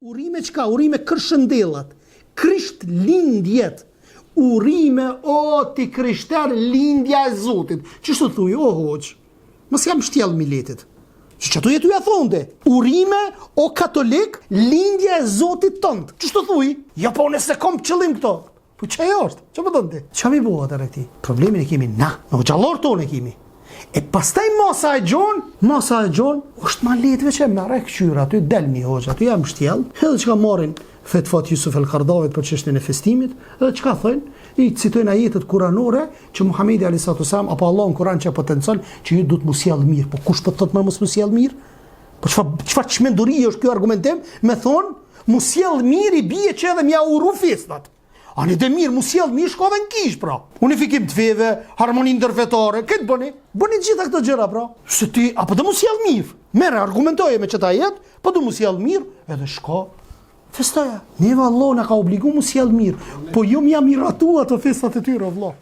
Urime qka? Urime kërshëndellat, krisht lindjet, urime o ti krishter lindja e Zotit. Qështu thuj, o hoq, mos jam shtjell miletit. Që tu jetu ja thonde, urime o katolik lindja e Zotit tënd. Qështu thuj? Ja po nëse kom qëllim këto. Po që ajo është? Që po tëndi? Qa mi bëha të rekti? Problemin e kemi na, në gjallor tonë e kemi. E pastaj masa e gjon, është ma letve që me rek qyra, aty delmi hoqë, aty jam shtjell, edhe që ka marin fetfat Jusuf el Kardavit për çështjen e festimit, edhe që ka thënë, i citojnë ajetet kuranore që Muhamedi a.s. apo Allah në Kuran që potencon që ju du të musjell mirë, po kush po të thotë më mos musjell mirë? Po çfarë çmenduri është ky argumentim? Me thonë, musjell mirë i bie që edhe mja uru festat. Ani dhe mirë, musjell mirë shko dhe në kish, pra. Unifikim të feve, harmoni ndërfetare, këtë bëni gjitha këto gjëra, pra. Se ti, apo dhe musjell mirë, mere argumentoje me qëta jetë, po dhe musjell mirë, edhe shko, festoja. Neve Allah në ka obligu musjell mirë, po jo m'ja miratu ato festat e tyre, vëlla.